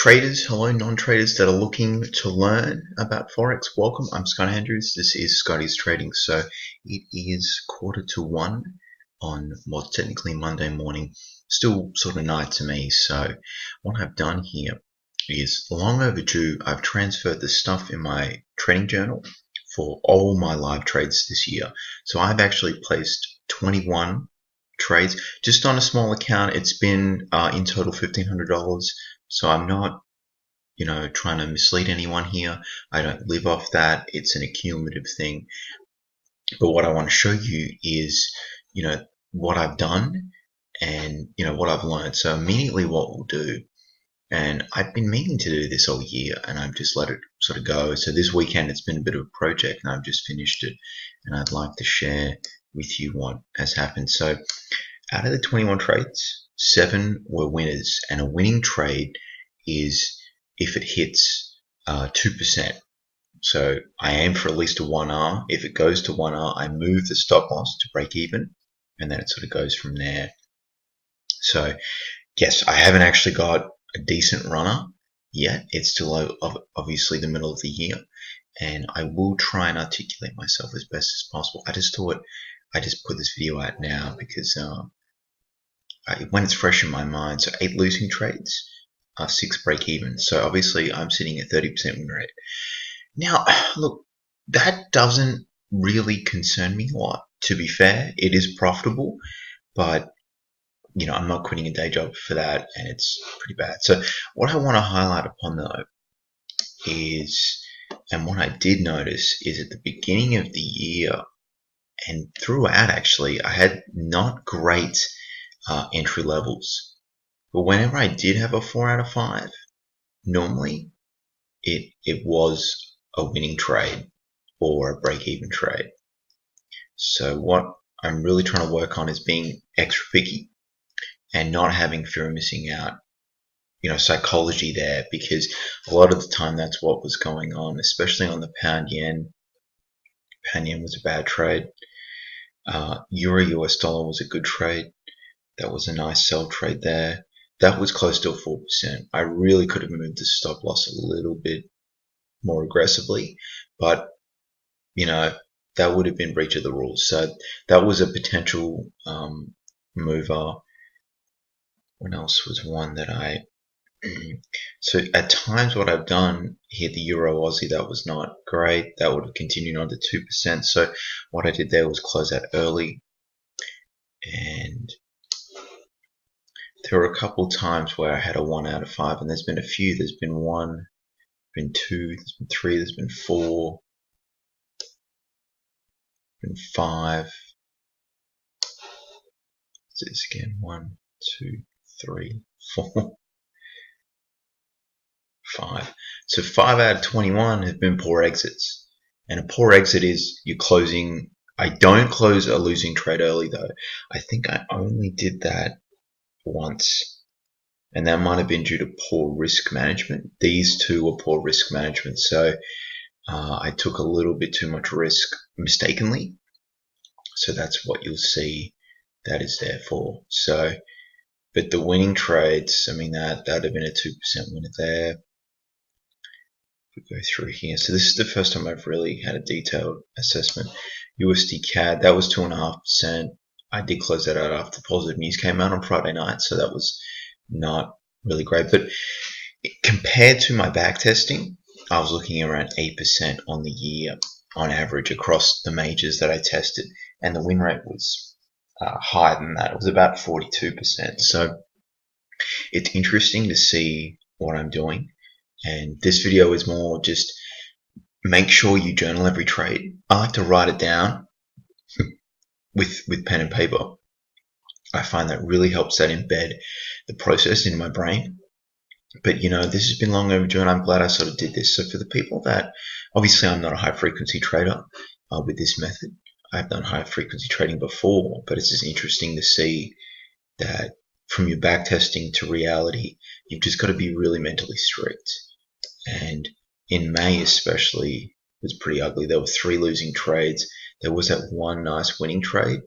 Traders, hello, non-traders that are looking to learn about Forex, welcome. I'm Scott Andrews. This is Scotty's Trading. So it is 1:45 on what's technically Monday morning, still sort of night to me. So what I've done here is long overdue. I've transferred the stuff in my trading journal for all my live trades this year. So I've actually placed 21 trades just on a small account. It's been in total $1,500. So I'm not, trying to mislead anyone here. I don't live off that. It's an accumulative thing. But what I want to show you is, what I've done and, what I've learned. So immediately what we'll do, and I've been meaning to do this all year and I've just let it sort of go. So this weekend it's been a bit of a project and I've just finished it and I'd like to share with you what has happened. So out of the 21 trades, 7 were winners, and a winning trade is if it hits 2%. So I aim for at least a 1R. If it goes to 1R, I move the stop loss to break even, and then it sort of goes from there. So yes, I haven't actually got a decent runner yet. It's still obviously the middle of the year, and I will try and articulate myself as best as possible. I just thought I just put this video out now because when it's fresh in my mind. So 8 losing trades, 6 break even. So obviously I'm sitting at 30% win rate. Now, look, that doesn't really concern me a lot. To be fair, it is profitable, but I'm not quitting a day job for that, and it's pretty bad. So what I want to highlight upon though is, and what I did notice is at the beginning of the year and throughout actually, I had not great entry levels, but whenever I did have a 4 out of 5, normally it was a winning trade or a break-even trade. So what I'm really trying to work on is being extra picky and not having fear of missing out, psychology there, because a lot of the time that's what was going on, especially on the pound yen. Pound yen was a bad trade. Euro US dollar was a good trade. That was a nice sell trade there. That was close to 4%. I really could have moved the stop loss a little bit more aggressively, but that would have been breach of the rules. So that was a potential mover. What else was one that I so at times what I've done here, the Euro Aussie, that was not great. That would have continued on to 2%. So what I did there was close out early, and there were a couple times where I had a 1 out of 5, and there's been a few. There's been 1, been 2, there's been 3, there's been 4, been 5. Let's do this again. 1, 2, 3, 4, 5. So 5 out of 21 have been poor exits. And a poor exit is you're closing. I don't close a losing trade early though. I think I only did that once, and that might have been due to poor risk management. These two were poor risk management, so I took a little bit too much risk mistakenly. So that's what you'll see that is there for. So, but the winning trades, I mean, that'd have been a 2% winner there. We go through here. So this is the first time I've really had a detailed assessment. USDCAD, that was 2.5%. I did close that out after positive news came out on Friday night, so that was not really great. But compared to my back testing, I was looking around 8% on the year on average across the majors that I tested, and the win rate was higher than that. It was about 42%. So it's interesting to see what I'm doing, and this video is more just make sure you journal every trade. I like to write it down with pen and paper. I find that really helps that embed the process in my brain. But this has been long overdue, and I'm glad I sort of did this. So for the people that, obviously I'm not a high frequency trader with this method. I've done high frequency trading before, but it's just interesting to see that from your back testing to reality, you've just got to be really mentally strict. And in May especially, it was pretty ugly. There were 3 losing trades. There was that one nice winning trade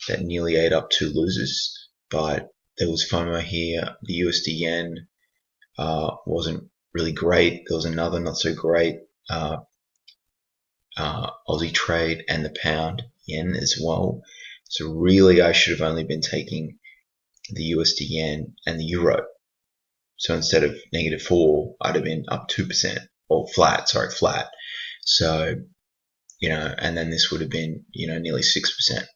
that nearly ate up 2 losers, but there was FOMO here. The USD yen wasn't really great. There was another not so great Aussie trade, and the pound yen as well. So really I should have only been taking the USD yen and the euro. So instead of -4, I'd have been up 2%, or flat. So, and then this would have been, nearly 6%,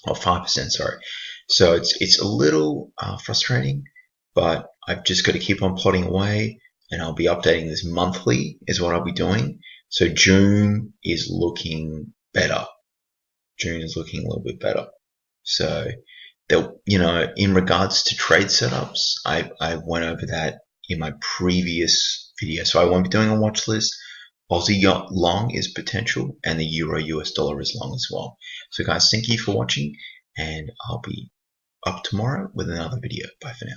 or 5%, sorry. So it's a little frustrating, but I've just got to keep on plodding away, and I'll be updating this monthly is what I'll be doing. So June is looking better. June is looking a little bit better. So, in regards to trade setups, I went over that in my previous video. So I won't be doing a watch list. Aussie long is potential, and the Euro US dollar is long as well. So guys, thank you for watching, and I'll be up tomorrow with another video. Bye for now.